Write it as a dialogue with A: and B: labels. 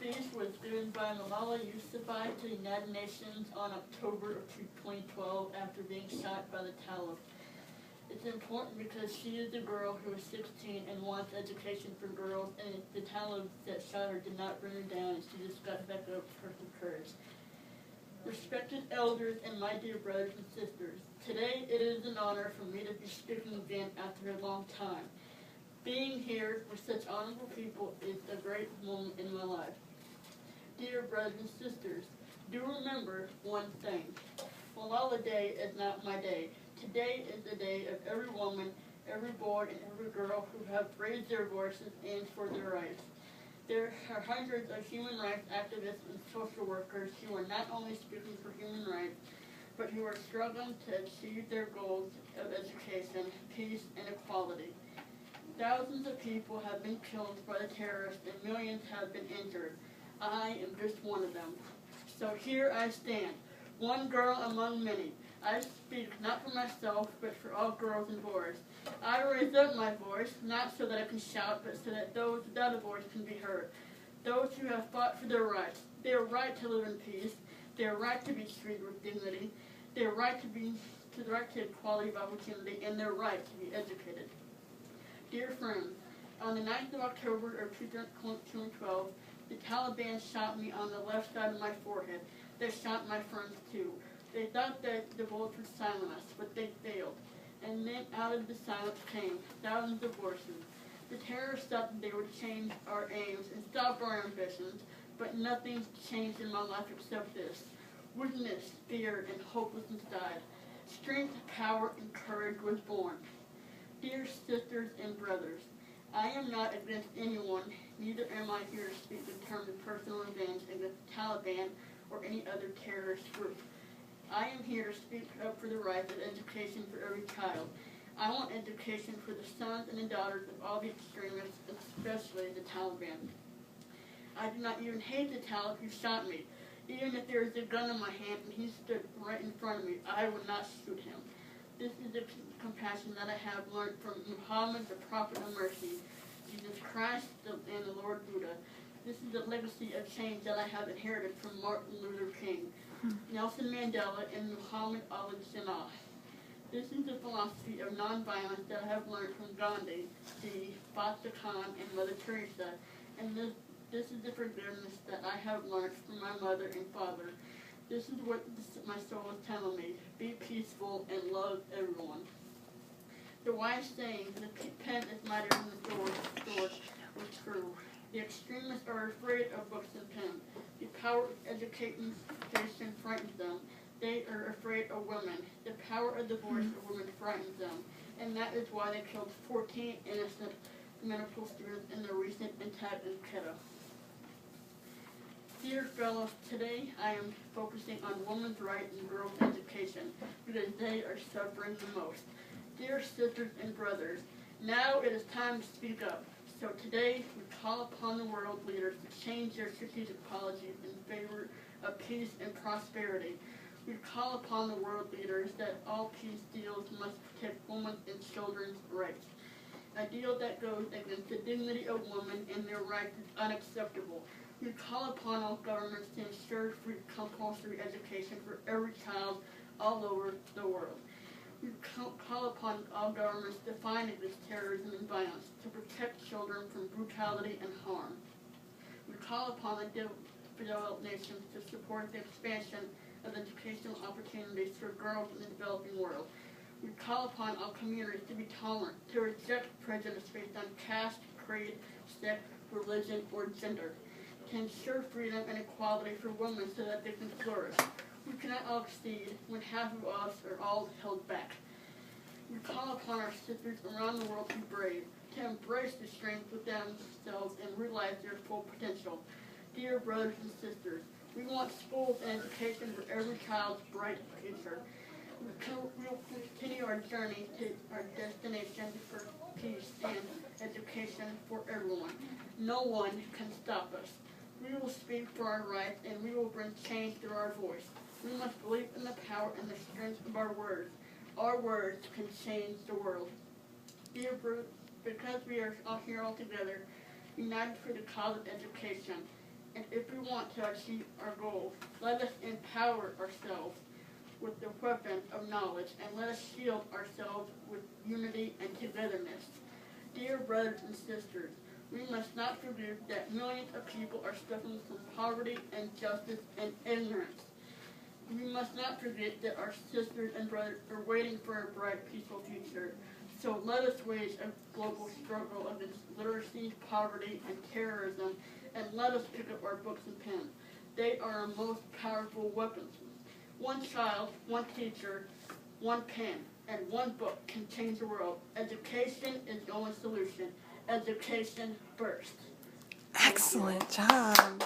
A: speech was given by Malala Yousafzai to the United Nations on October of 2012 after being shot by the Taliban. It's important because she is a girl who is 16 and wants education for girls, and the Taliban that shot her did not bring her down, and she just got back up for some courage. Respected elders and my dear brothers and sisters, today it is an honor for me to be speaking again after a long time. Being here with such honorable people is a great moment in my life. Dear brothers and sisters, do remember one thing. Malala Day is not my day. Today is the day of every woman, every boy, and every girl who have raised their voices and for their rights. There are hundreds of human rights activists and social workers who are not only speaking for human rights, but who are struggling to achieve their goals of education, peace, and equality. Thousands of people have been killed by the terrorists and millions have been injured. I am just one of them. So here I stand, one girl among many. I speak not for myself, but for all girls and boys. I raise up my voice, not so that I can shout, but so that those without a voice can be heard. Those who have fought for their rights, their right to live in peace, their right to be treated with dignity, their right to the right to equality of opportunity, and their right to be educated. Dear friends, on the 9th of October of 2012, the Taliban shot me on the left side of my forehead. They shot my friends too. They thought that the bullets would silence us, but they failed. And then out of the silence came thousands of voices. The terrorists thought that they would change our aims and stop our ambitions, but nothing's changed in my life except this. Weakness, fear, and hopelessness died. Strength, power, and courage was born. Dear sisters and brothers, I am not against anyone, neither am I here to speak in terms of personal revenge against the Taliban or any other terrorist group. I am here to speak up for the rights of education for every child. I want education for the sons and the daughters of all the extremists, especially the Taliban. I do not even hate the Taliban who shot me. Even if there was a gun in my hand and he stood right in front of me, I would not shoot him. This is the compassion that I have learned from Muhammad, the Prophet of Mercy, Jesus Christ, and the Lord Buddha. This is the legacy of change that I have inherited from Martin Luther King, Nelson Mandela, and Muhammad Ali Jinnah. This is the philosophy of nonviolence that I have learned from Gandhi, Fatah Khan, and Mother Clarrisa, and this is the forgiveness that I have learned from my mother and father. This is what my soul is telling me. Be peaceful and love everyone. The wise saying, the pen is mightier than the sword, was true. The extremists are afraid of books and pens. The power of education frightens them. They are afraid of women. The power of the voice of women frightens them. And that is why they killed 14 innocent medical students in the recent attack in Quetta. Dear fellows, today I am focusing on women's rights and girls' education because they are suffering the most. Dear sisters and brothers, now it is time to speak up. So today we call upon the world leaders to change their strategic policies in favor of peace and prosperity. We call upon the world leaders that all peace deals must protect women's and children's rights. A deal that goes against the dignity of women and their rights is unacceptable. We call upon all governments to ensure free compulsory education for every child all over the world. We call upon all governments to fight against terrorism and violence, to protect children from brutality and harm. We call upon the developed nations to support the expansion of educational opportunities for girls in the developing world. We call upon all communities to be tolerant, to reject prejudice based on caste, creed, sex, religion, or gender, to ensure freedom and equality for women so that they can flourish. We cannot all succeed when half of us are all held back. We call upon our sisters around the world to be brave, to embrace the strength within themselves and realize their full potential. Dear brothers and sisters, we want schools and education for every child's bright future. We will continue our journey to our destination for peace and education for everyone. No one can stop us. We will speak for our rights and we will bring change through our voice. We must believe in the power and the strength of our words. Our words can change the world. Dear because we are all here all together, united for the cause of education, And if we want to achieve our goals, let us empower ourselves with the weapon of knowledge, and let us shield ourselves with unity and togetherness. Dear brothers and sisters, we must not forget that millions of people are suffering from poverty, injustice, and ignorance. We must not forget that our sisters and brothers are waiting for a bright, peaceful future. So let us wage a global struggle against literacy, poverty, and terrorism, and let us pick up our books and pens. They are our most powerful weapons. One child, one teacher, one pen, and one book can change the world. Education is the only solution. Education first.
B: Excellent job.